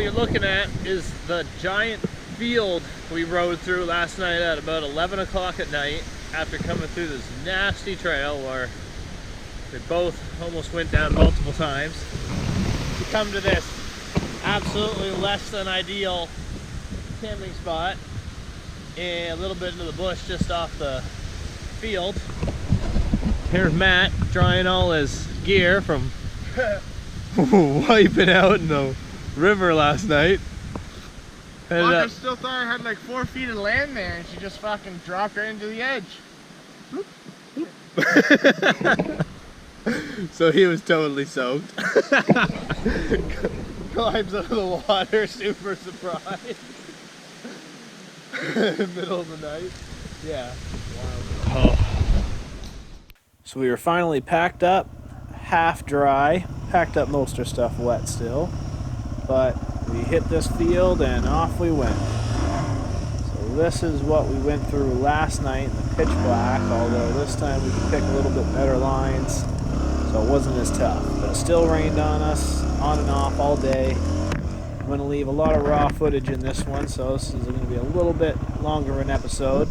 you're looking at is the giant field we rode through last night at about 11 o'clock at night after coming through this nasty trail where we both almost went down multiple times to come to this absolutely less than ideal camping spot and a little bit into the bush just off the field. Here's Matt drying all his gear from wiping out in the river last night. I still thought I had like 4 feet of land there, and she just fucking dropped right into the edge. So he was totally soaked. Climbs out of the water, super surprised. Middle of the night. Yeah. Wow. Oh. So we were finally packed up, half dry. Packed up most of our stuff wet still. But we hit this field and off we went. So this is what we went through last night in the pitch black, although this time we could pick a little bit better lines, so it wasn't as tough. But it still rained on us, on and off all day. I'm going to leave a lot of raw footage in this one, so this is going to be a little bit longer of an episode,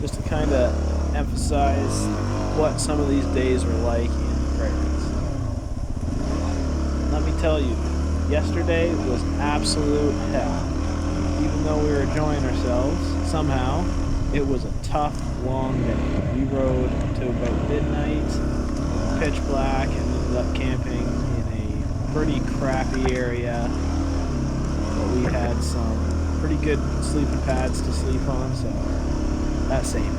just to kind of emphasize what some of these days were like in the prairies. Let me tell you, yesterday was absolute hell. Even though we were enjoying ourselves, somehow, it was a tough, long day. We rode to about midnight, pitch black, and ended up camping in a pretty crappy area. But we had some pretty good sleeping pads to sleep on, so that saved us.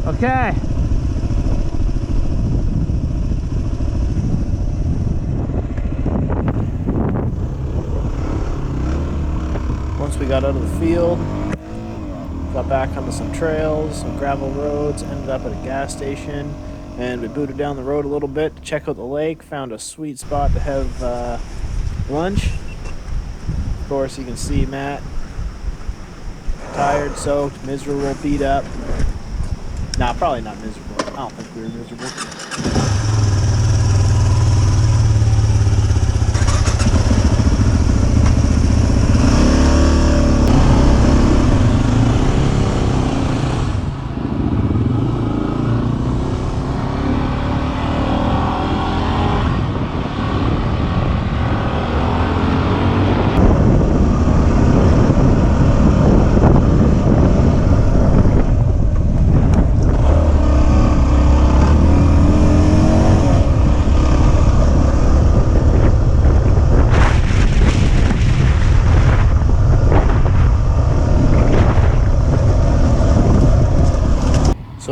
Okay. Once we got out of the field, got back onto some trails, some gravel roads, ended up at a gas station, and we booted down the road a little bit to check out the lake, found a sweet spot to have lunch. Of course, you can see Matt, tired, soaked, miserable, beat up. Nah, probably not miserable. I don't think we were miserable.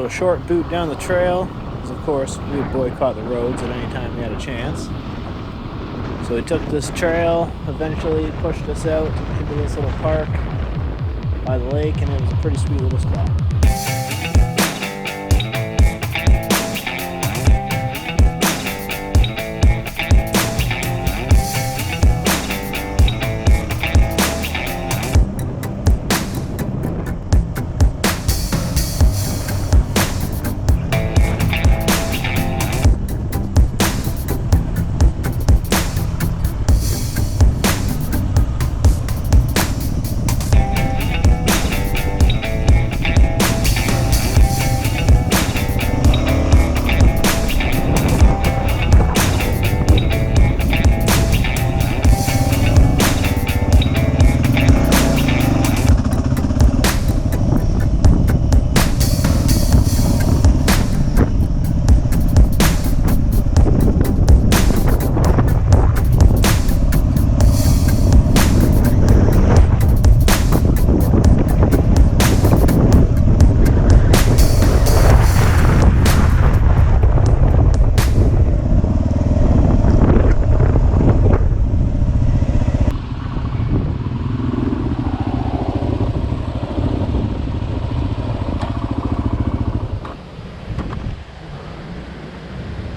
So a short boot down the trail, because of course we would boycott the roads at any time we had a chance. So we took this trail, eventually pushed us out into this little park by the lake, and it was a pretty sweet little spot.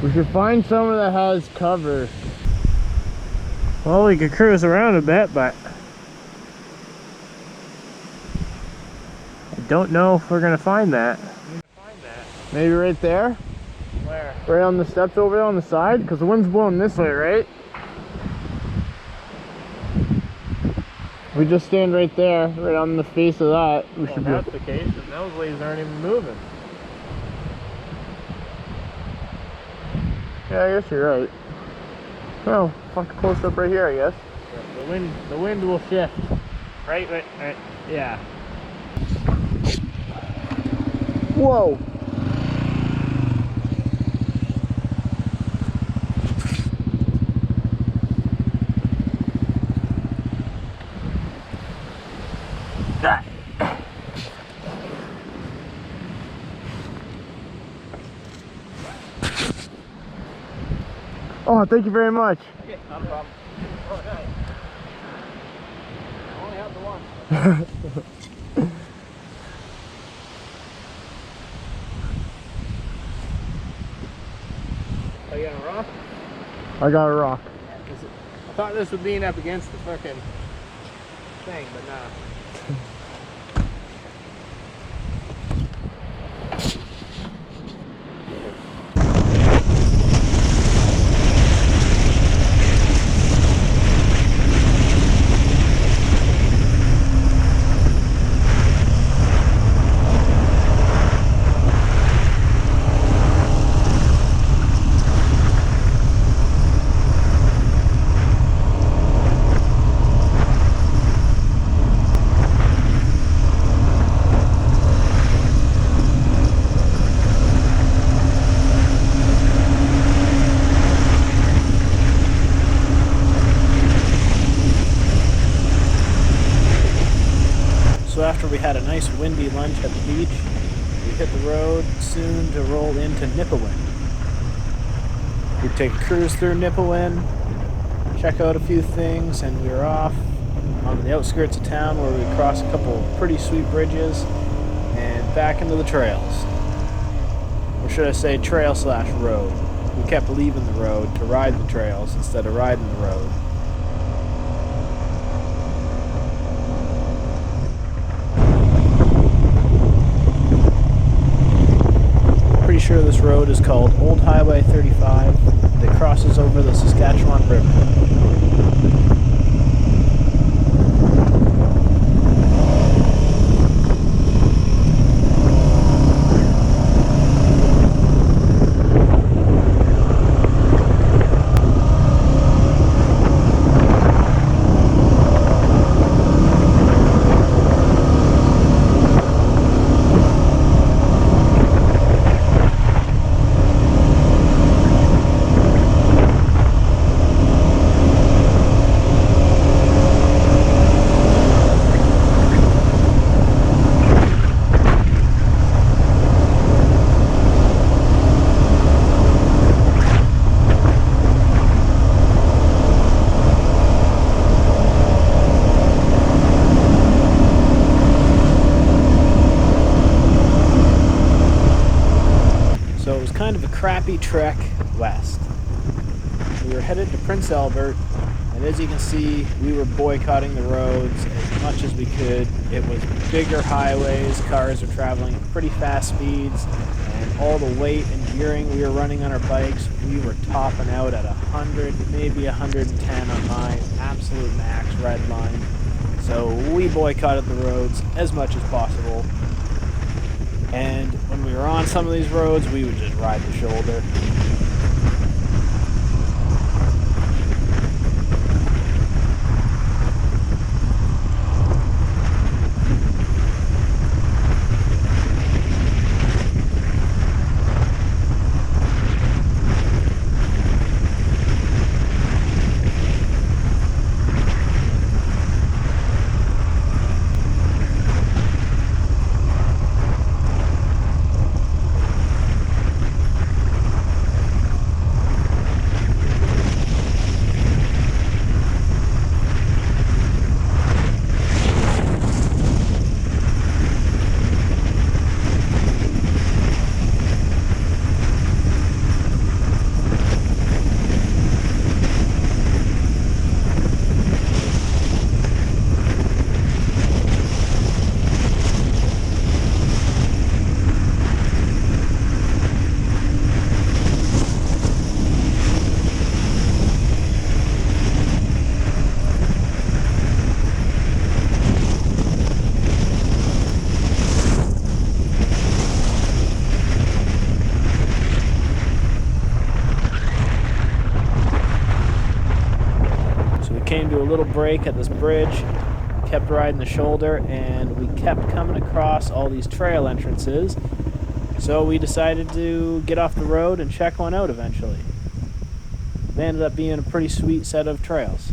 We should find somewhere that has cover. Well, we could cruise around a bit, but I don't know if we're gonna find that. Maybe right there? Where? Right on the steps over there on the side? Because the wind's blowing this way, right? We just stand right there, right on the face of that. We should If that's the case, then those waves aren't even moving. Yeah, I guess you're right. Well, fuck close up right here, I guess. The wind will shift. Right, yeah. Whoa! Oh, thank you very much. Okay, not a problem. Okay. I only have the one. Are you got a rock? I got a rock. I thought this would lean up against the fucking thing, but nah. So after we had a nice windy lunch at the beach, we hit the road soon to roll into Nipawin. We'd take a cruise through Nipawin, check out a few things, and we were off on the outskirts of town where we crossed a couple pretty sweet bridges and back into the trails. Or should I say trail/road. We kept leaving the road to ride the trails instead of riding the road. Pretty sure this road is called Old Highway 35 that crosses over the Saskatchewan River. crappy trek west. We were headed to Prince Albert, and as you can see, we were boycotting the roads as much as we could. It was bigger highways, cars were traveling at pretty fast speeds, and all the weight and gearing we were running on our bikes, we were topping out at 100, maybe 110 on my absolute max red line. So we boycotted the roads as much as possible. And when we were on some of these roads, we would just ride the shoulder. Came to a little break at this bridge, kept riding the shoulder, and we kept coming across all these trail entrances. So we decided to get off the road and check one out eventually. They ended up being a pretty sweet set of trails.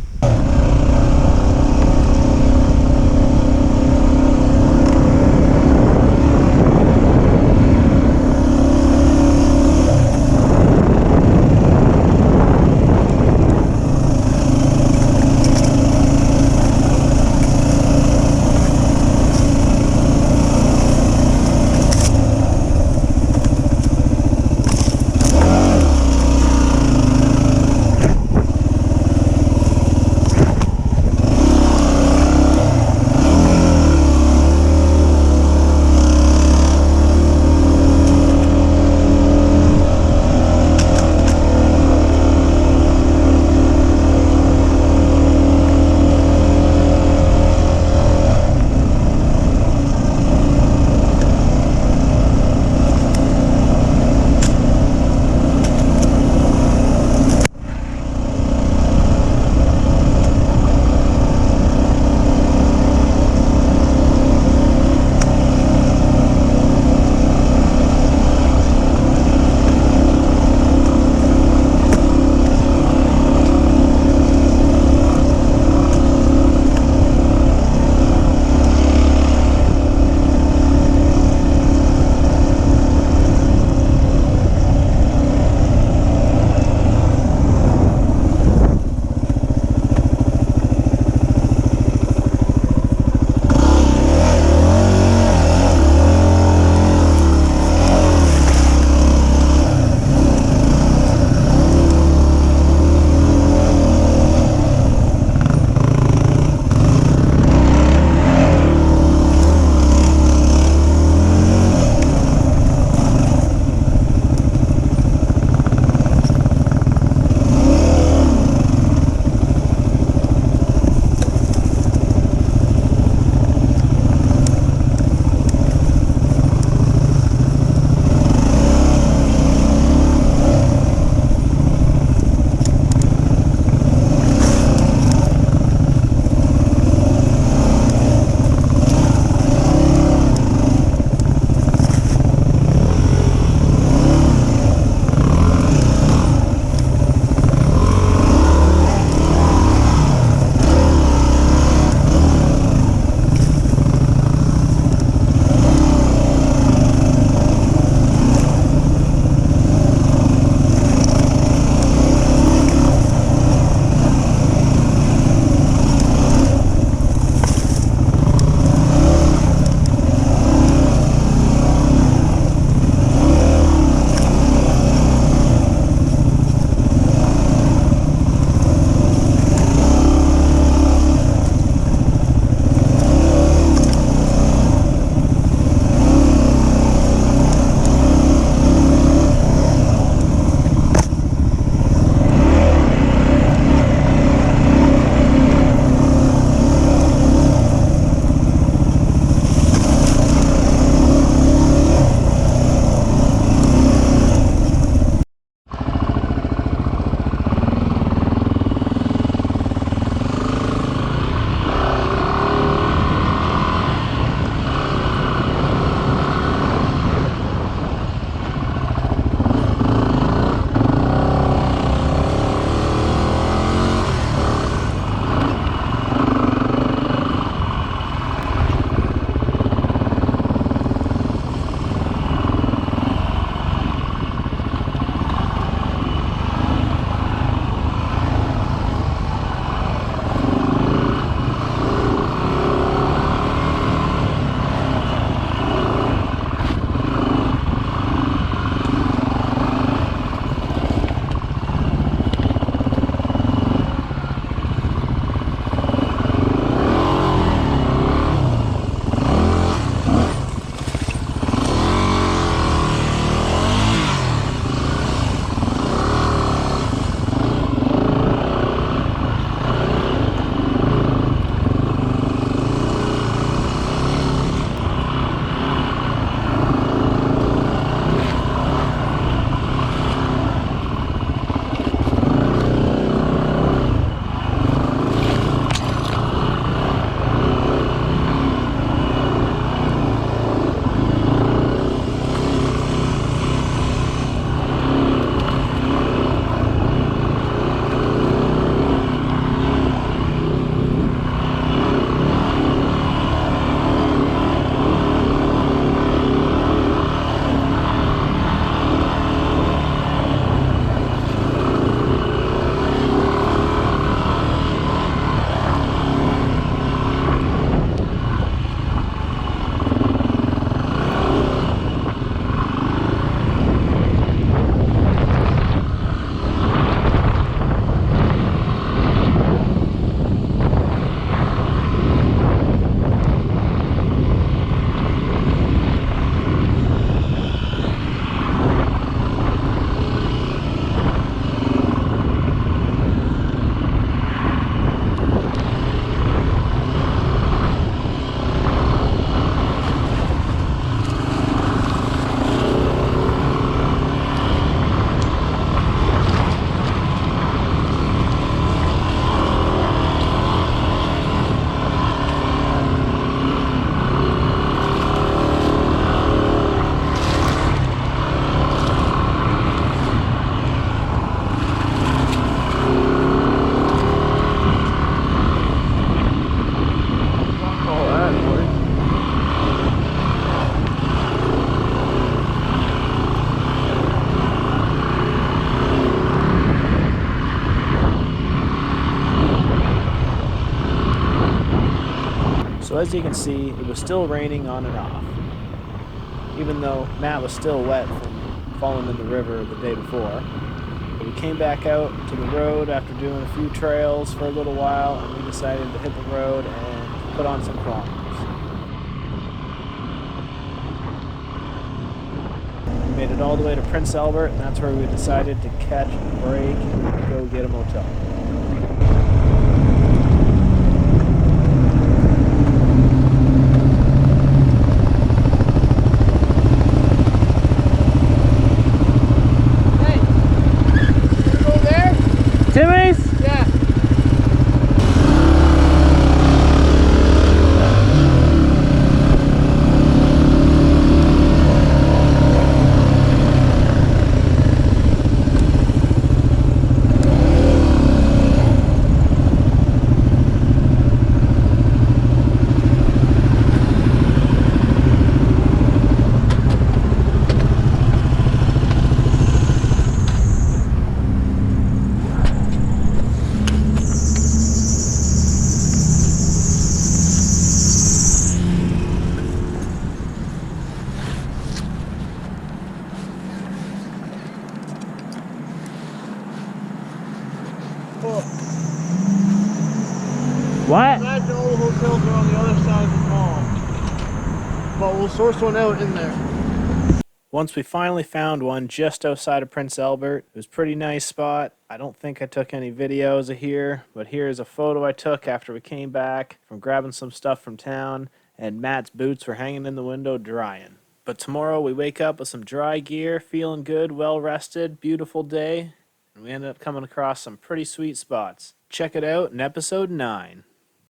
as you can see, it was still raining on and off, even though Matt was still wet from falling in the river the day before. But we came back out to the road after doing a few trails for a little while, and we decided to hit the road and put on some kilometers. We made it all the way to Prince Albert, and that's where we decided to catch a break and go get a motel. Timmy's? Yeah. What? Imagine all the hotels are on the other side of the mall. But we'll source one out in there. Once we finally found one just outside of Prince Albert, it was a pretty nice spot. I don't think I took any videos of here, but here's a photo I took after we came back from grabbing some stuff from town, and Matt's boots were hanging in the window drying. But tomorrow we wake up with some dry gear, feeling good, well rested, beautiful day, and we ended up coming across some pretty sweet spots. Check it out in episode 9.